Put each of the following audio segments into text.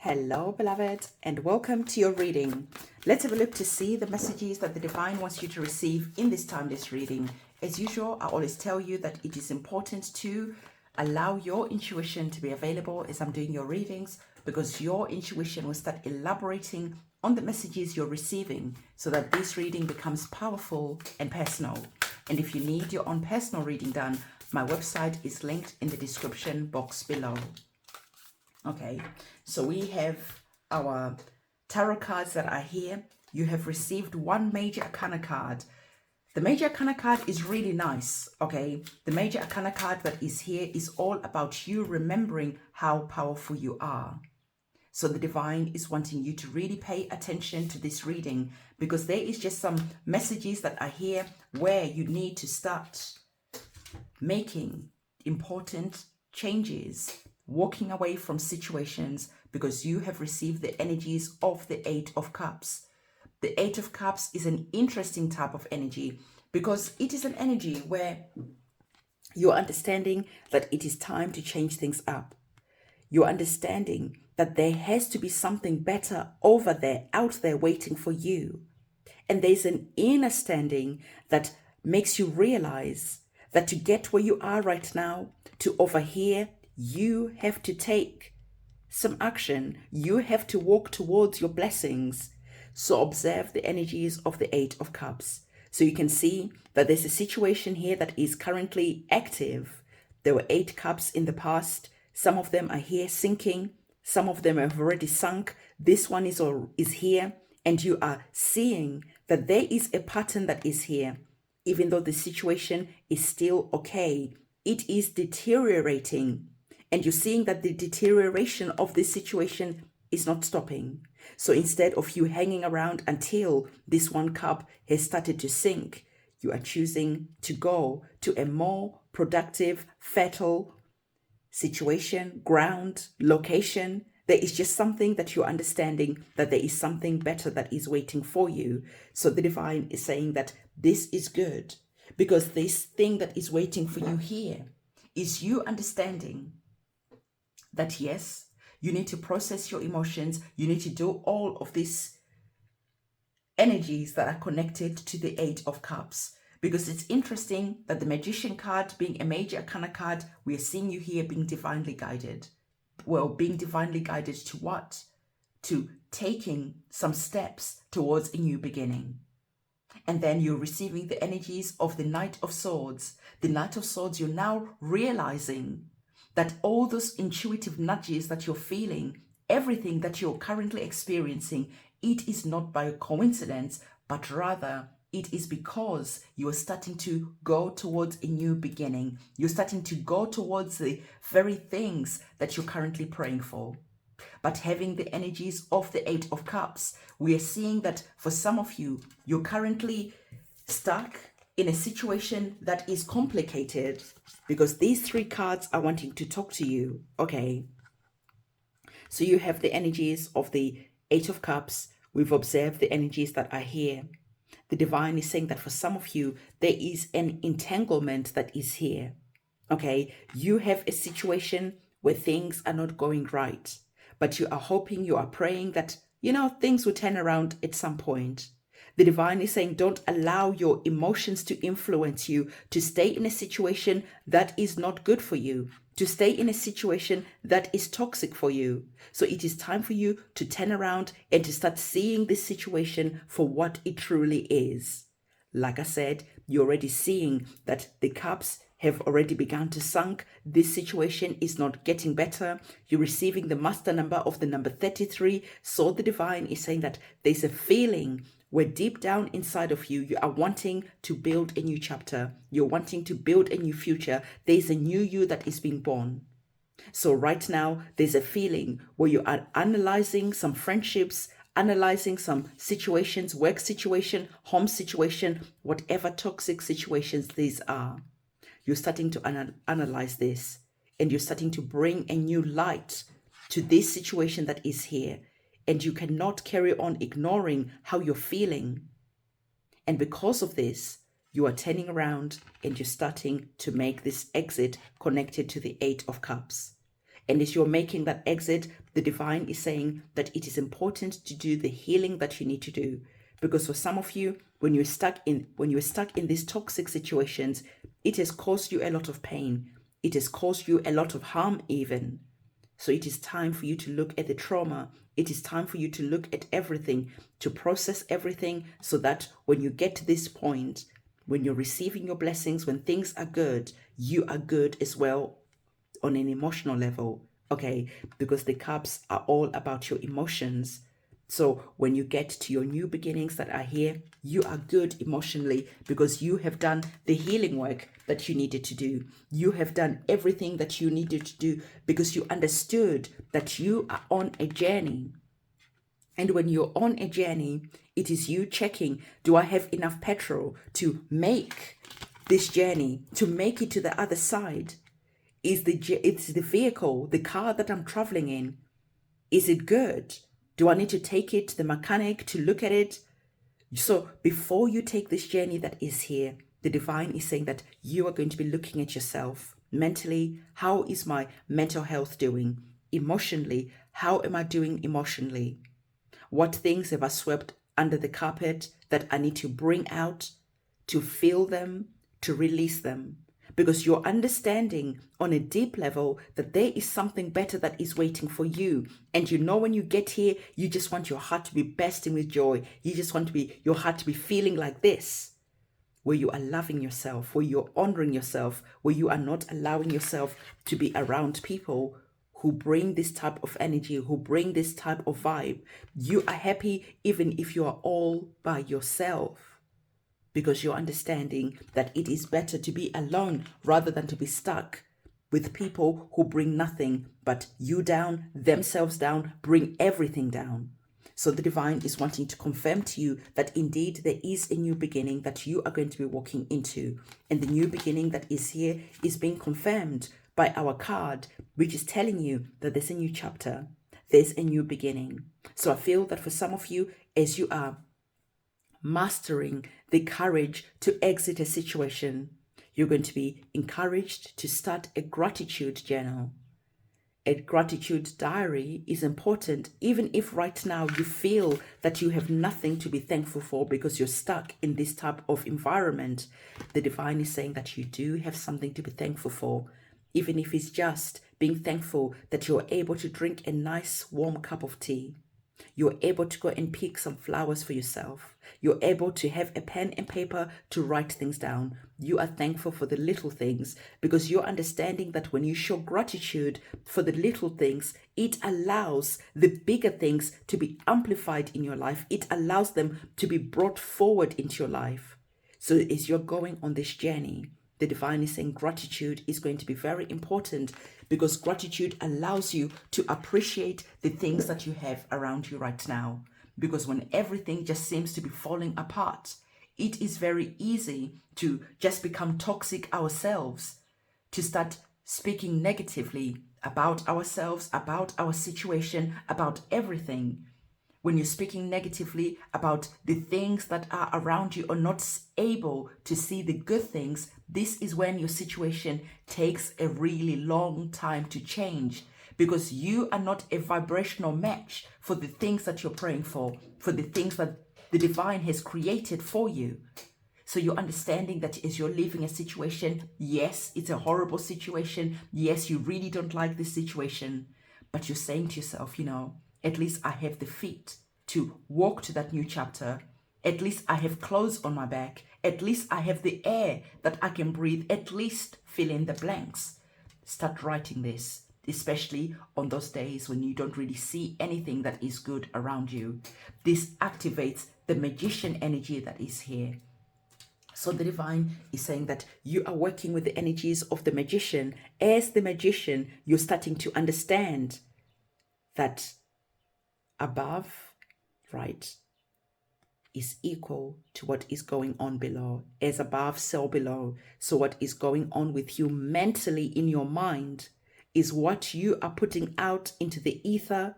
Hello, beloved, and welcome to your reading. Let's have a look to see the messages that the divine wants you to receive in this timeless reading. As usual, I always tell you that it is important to allow your intuition to be available as I'm doing your readings, because your intuition will start elaborating on the messages you're receiving so that this reading becomes powerful and personal. And if you need your own personal reading done, my website is linked in the description box below. Okay, so we have our tarot cards that are here. You have received one Major Arcana card. The Major Arcana card is really nice, okay? The Major Arcana card that is here is all about you remembering how powerful you are. So the divine is wanting you to really pay attention to this reading, because there is just some messages that are here where you need to start making important changes, walking away from situations, because you have received the energies of the Eight of Cups. The Eight of Cups is an interesting type of energy because it is an energy where you're understanding that it is time to change things up. You're understanding that there has to be something better over there, out there waiting for you. And there's an inner standing that makes you realize that to get where you are right now, to over here, you have to take some action. You have to walk towards your blessings. So observe the energies of the Eight of Cups. So you can see that there's a situation here that is currently active. There were 8 cups in the past. Some of them are here sinking. Some of them have already sunk. This one is here. And you are seeing that there is a pattern that is here. Even though the situation is still okay, it is deteriorating. And you're seeing that the deterioration of this situation is not stopping. So instead of you hanging around until this one cup has started to sink, you are choosing to go to a more productive, fertile situation, ground, location. There is just something that you're understanding, that there is something better that is waiting for you. So the divine is saying that this is good, because this thing that is waiting for you here is you understanding that yes, you need to process your emotions. You need to do all of these energies that are connected to the Eight of Cups. Because it's interesting that the Magician card, being a Major Arcana card, we are seeing you here being divinely guided. Well, being divinely guided to what? To taking some steps towards a new beginning. And then you're receiving the energies of the Knight of Swords. The Knight of Swords, you're now realizing that all those intuitive nudges that you're feeling, everything that you're currently experiencing, it is not by coincidence, but rather it is because you are starting to go towards a new beginning. You're starting to go towards the very things that you're currently praying for. But having the energies of the Eight of Cups, we are seeing that for some of you, you're currently stuck in a situation that is complicated, because these 3 cards are wanting to talk to you. Okay. So you have the energies of the Eight of Cups. We've observed the energies that are here. The divine is saying that for some of you, there is an entanglement that is here. Okay. You have a situation where things are not going right, but you are hoping, you are praying that, things will turn around at some point. The divine is saying, don't allow your emotions to influence you, to stay in a situation that is not good for you, to stay in a situation that is toxic for you. So it is time for you to turn around and to start seeing this situation for what it truly is. Like I said, you're already seeing that the cups have already begun to sink. This situation is not getting better. You're receiving the master number of the number 33. So the divine is saying that there's a feeling where deep down inside of you, you are wanting to build a new chapter. You're wanting to build a new future. There's a new you that is being born. So right now, there's a feeling where you are analyzing some friendships, analyzing some situations, work situation, home situation, whatever toxic situations these are. You're starting to analyze this, and you're starting to bring a new light to this situation that is here. And you cannot carry on ignoring how you're feeling. And because of this, you are turning around and you're starting to make this exit connected to the Eight of Cups. And as you're making that exit, the divine is saying that it is important to do the healing that you need to do. Because for some of you, when you're stuck in these toxic situations, it has caused you a lot of pain. It has caused you a lot of harm even. So it is time for you to look at the trauma. It is time for you to look at everything, to process everything, so that when you get to this point, when you're receiving your blessings, when things are good, you are good as well on an emotional level, okay? Because the cups are all about your emotions. So when you get to your new beginnings that are here, you are good emotionally because you have done the healing work that you needed to do. You have done everything that you needed to do because you understood that you are on a journey. And when you're on a journey, it is you checking, do I have enough petrol to make this journey, to make it to the other side? It's the vehicle, the car that I'm traveling in, is it good? Do I need to take it to the mechanic to look at it? So before you take this journey that is here, the divine is saying that you are going to be looking at yourself mentally. How is my mental health doing? Emotionally, how am I doing emotionally? What things have I swept under the carpet that I need to bring out, to feel them, to release them? Because you're understanding on a deep level that there is something better that is waiting for you. And you know when you get here, you just want your heart to be bursting with joy. You just want your heart to be feeling like this, where you are loving yourself, where you're honoring yourself, where you are not allowing yourself to be around people who bring this type of energy, who bring this type of vibe. You are happy even if you are all by yourself, because you're understanding that it is better to be alone rather than to be stuck with people who bring nothing but you down, themselves down, bring everything down. So the divine is wanting to confirm to you that indeed there is a new beginning that you are going to be walking into. And the new beginning that is here is being confirmed by our card, which is telling you that there's a new chapter, there's a new beginning. So I feel that for some of you, as you are mastering the courage to exit a situation, you're going to be encouraged to start a gratitude journal. A gratitude diary is important, even if right now you feel that you have nothing to be thankful for because you're stuck in this type of environment. The divine is saying that you do have something to be thankful for, even if it's just being thankful that you're able to drink a nice warm cup of tea. You're able to go and pick some flowers for yourself. You're able to have a pen and paper to write things down. You are thankful for the little things because you're understanding that when you show gratitude for the little things, it allows the bigger things to be amplified in your life. It allows them to be brought forward into your life. So as you're going on this journey, the divine is saying gratitude is going to be very important because gratitude allows you to appreciate the things that you have around you right now. Because when everything just seems to be falling apart, it is very easy to just become toxic ourselves, to start speaking negatively about ourselves, about our situation, about everything. When you're speaking negatively about the things that are around you or not able to see the good things, this is when your situation takes a really long time to change because you are not a vibrational match for the things that you're praying for the things that the divine has created for you. So you're understanding that as you're leaving a situation, yes, it's a horrible situation. Yes, you really don't like this situation, but you're saying to yourself, at least I have the feet to walk to that new chapter. At least I have clothes on my back. At least I have the air that I can breathe. At least fill in the blanks. Start writing this, especially on those days when you don't really see anything that is good around you. This activates the magician energy that is here. So the divine is saying that you are working with the energies of the magician. As the magician, you're starting to understand that above, right, is equal to what is going on below. As above, so below. So what is going on with you mentally in your mind is what you are putting out into the ether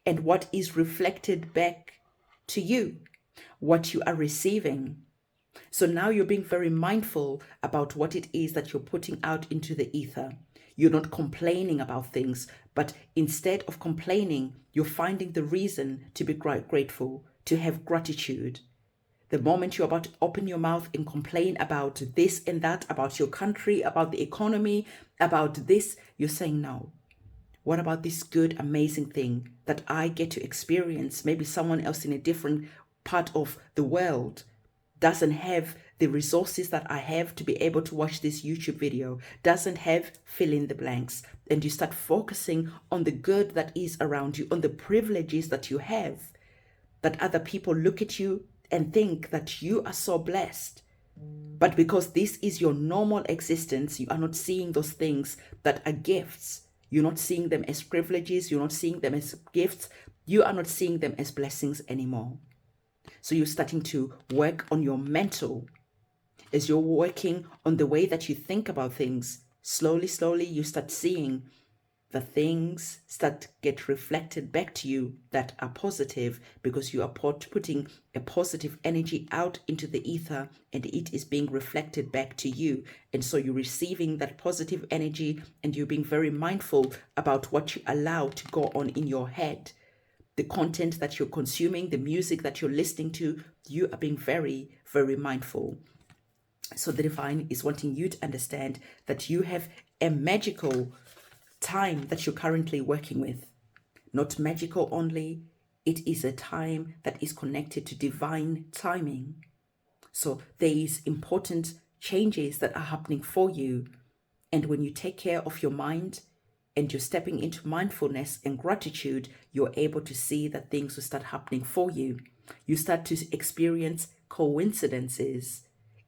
and what is reflected back to you, what you are receiving. So now you're being very mindful about what it is that you're putting out into the ether. You're not complaining about things, but instead of complaining, you're finding the reason to be grateful, to have gratitude. The moment you're about to open your mouth and complain about this and that, about your country, about the economy, about this, you're saying no. What about this good, amazing thing that I get to experience? Maybe someone else in a different part of the world doesn't have the resources that I have to be able to watch this YouTube video, doesn't have fill in the blanks. And you start focusing on the good that is around you, on the privileges that you have, that other people look at you and think that you are so blessed. But because this is your normal existence, you are not seeing those things that are gifts. You're not seeing them as privileges. You're not seeing them as gifts. You are not seeing them as blessings anymore. So you're starting to work on your mental. As you're working on the way that you think about things, slowly, you start seeing the things start get reflected back to you that are positive, because you are putting a positive energy out into the ether and it is being reflected back to you. And so you're receiving that positive energy and you're being very mindful about what you allow to go on in your head. The content that you're consuming, the music that you're listening to, you are being very, very mindful. So the divine is wanting you to understand that you have a magical time that you're currently working with. Not magical only, it is a time that is connected to divine timing. So there is important changes that are happening for you. And when you take care of your mind and you're stepping into mindfulness and gratitude, you're able to see that things will start happening for you. You start to experience coincidences.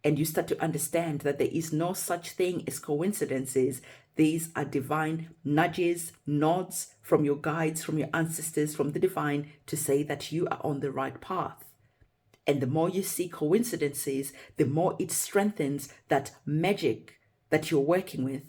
And you start to understand that there is no such thing as coincidences. These are divine nudges, nods from your guides, from your ancestors, from the divine, to say that you are on the right path. And the more you see coincidences, the more it strengthens that magic that you're working with,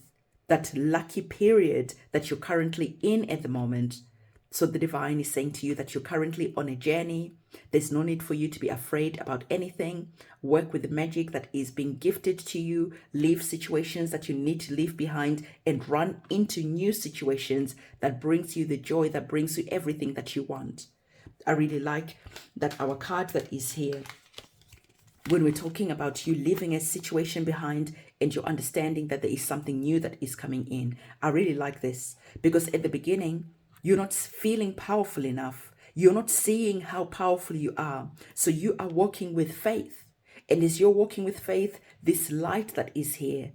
that lucky period that you're currently in at the moment. So the divine is saying to you that you're currently on a journey. There's no need for you to be afraid about anything. Work with the magic that is being gifted to you. Leave situations that you need to leave behind and run into new situations that brings you the joy, that brings you everything that you want. I really like that our card that is here, when we're talking about you leaving a situation behind and you're understanding that there is something new that is coming in. I really like this because at the beginning, you're not feeling powerful enough. You're not seeing how powerful you are. So you are walking with faith. And as you're walking with faith, this light that is here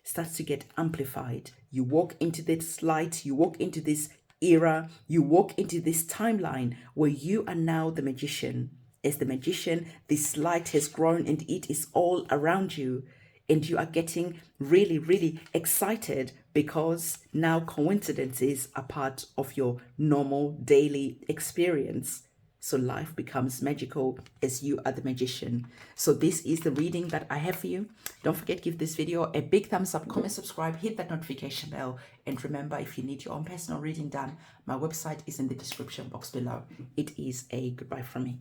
starts to get amplified. You walk into this light, you walk into this era, you walk into this timeline where you are now the magician. As the magician, this light has grown and it is all around you. And you are getting really, really excited because now coincidences are part of your normal daily experience. So life becomes magical as you are the magician. So this is the reading that I have for you. Don't forget, give this video a big thumbs up, comment, subscribe, hit that notification bell. And remember, if you need your own personal reading done, my website is in the description box below. It is a goodbye from me.